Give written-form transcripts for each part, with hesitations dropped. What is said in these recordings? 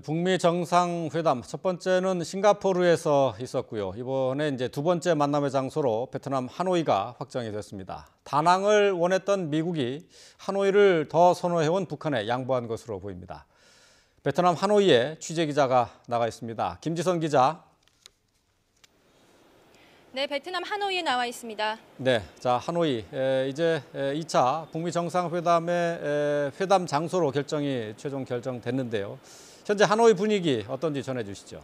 북미 정상회담 첫 번째는 싱가포르에서 있었고요. 이번에 이제 두 번째 만남의 장소로 베트남 하노이가 확정이 됐습니다. 다낭을 원했던 미국이 하노이를 더 선호해온 북한에 양보한 것으로 보입니다. 베트남 하노이에 취재 기자가 나가 있습니다. 김지선 기자. 네, 베트남 하노이에 나와 있습니다. 네, 자 하노이 이제 2차 북미 정상회담의 회담 장소로 최종 결정됐는데요. 현재 하노이 분위기 어떤지 전해주시죠.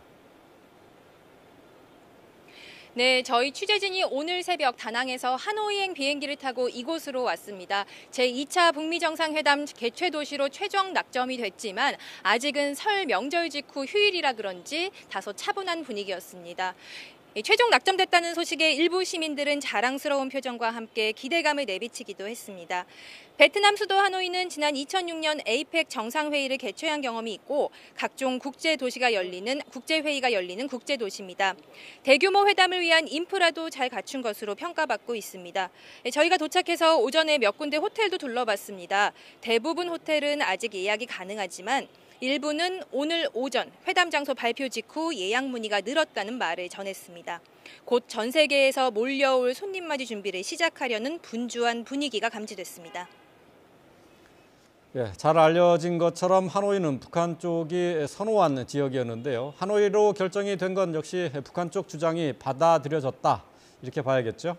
네, 저희 취재진이 오늘 새벽 다낭에서 하노이행 비행기를 타고 이곳으로 왔습니다. 제2차 북미 정상회담 개최 도시로 최종 낙점이 됐지만 아직은 설 명절 직후 휴일이라 그런지 다소 차분한 분위기였습니다. 최종 낙점됐다는 소식에 일부 시민들은 자랑스러운 표정과 함께 기대감을 내비치기도 했습니다. 베트남 수도 하노이는 지난 2006년 에이펙 정상회의를 개최한 경험이 있고 각종 국제회의가 열리는 국제도시입니다. 대규모 회담을 위한 인프라도 잘 갖춘 것으로 평가받고 있습니다. 저희가 도착해서 오전에 몇 군데 호텔도 둘러봤습니다. 대부분 호텔은 아직 예약이 가능하지만 일부는 오늘 오전 회담 장소 발표 직후 예약 문의가 늘었다는 말을 전했습니다. 곧 전 세계에서 몰려올 손님 맞이 준비를 시작하려는 분주한 분위기가 감지됐습니다. 예, 잘 알려진 것처럼 하노이는 북한 쪽이 선호한 지역이었는데요. 하노이로 결정이 된 건 역시 북한 쪽 주장이 받아들여졌다, 이렇게 봐야겠죠?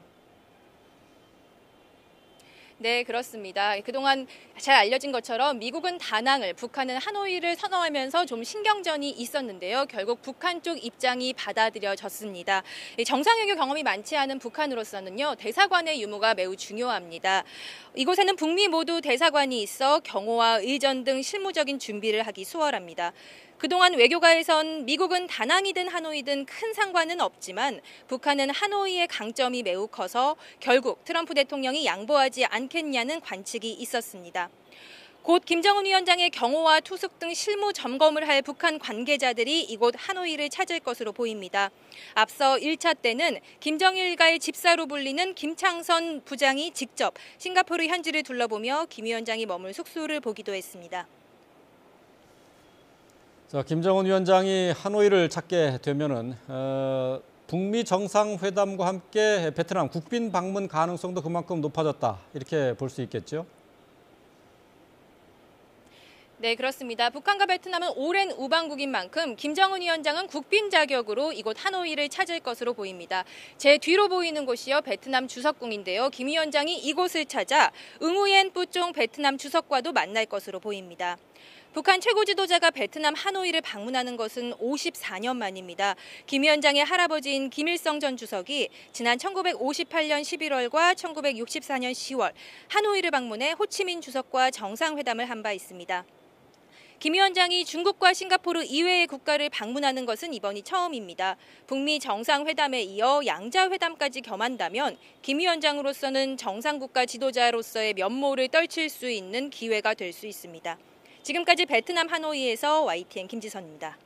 네, 그렇습니다. 그동안 잘 알려진 것처럼 미국은 다낭을, 북한은 하노이를 선호하면서 좀 신경전이 있었는데요. 결국 북한 쪽 입장이 받아들여졌습니다. 정상회담 경험이 많지 않은 북한으로서는요, 대사관의 유무가 매우 중요합니다. 이곳에는 북미 모두 대사관이 있어 경호와 의전 등 실무적인 준비를 하기 수월합니다. 그동안 외교가에선 미국은 다낭이든 하노이든 큰 상관은 없지만 북한은 하노이의 강점이 매우 커서 결국 트럼프 대통령이 양보하지 않겠냐는 관측이 있었습니다. 곧 김정은 위원장의 경호와 투숙 등 실무 점검을 할 북한 관계자들이 이곳 하노이를 찾을 것으로 보입니다. 앞서 1차 때는 김정일 일가의 집사로 불리는 김창선 부장이 직접 싱가포르 현지를 둘러보며 김 위원장이 머물 숙소를 보기도 했습니다. 자, 김정은 위원장이 하노이를 찾게 되면은 북미 정상회담과 함께 베트남 국빈 방문 가능성도 그만큼 높아졌다, 이렇게 볼 수 있겠죠? 네, 그렇습니다. 북한과 베트남은 오랜 우방국인 만큼 김정은 위원장은 국빈 자격으로 이곳 하노이를 찾을 것으로 보입니다. 제 뒤로 보이는 곳이요, 베트남 주석궁인데요. 김 위원장이 이곳을 찾아 응우옌 뿌쫑 베트남 주석과도 만날 것으로 보입니다. 북한 최고 지도자가 베트남 하노이를 방문하는 것은 54년 만입니다. 김 위원장의 할아버지인 김일성 전 주석이 지난 1958년 11월과 1964년 10월 하노이를 방문해 호치민 주석과 정상회담을 한 바 있습니다. 김 위원장이 중국과 싱가포르 이외의 국가를 방문하는 것은 이번이 처음입니다. 북미 정상회담에 이어 양자회담까지 겸한다면 김 위원장으로서는 정상국가 지도자로서의 면모를 떨칠 수 있는 기회가 될 수 있습니다. 지금까지 베트남 하노이에서 YTN 김지선입니다.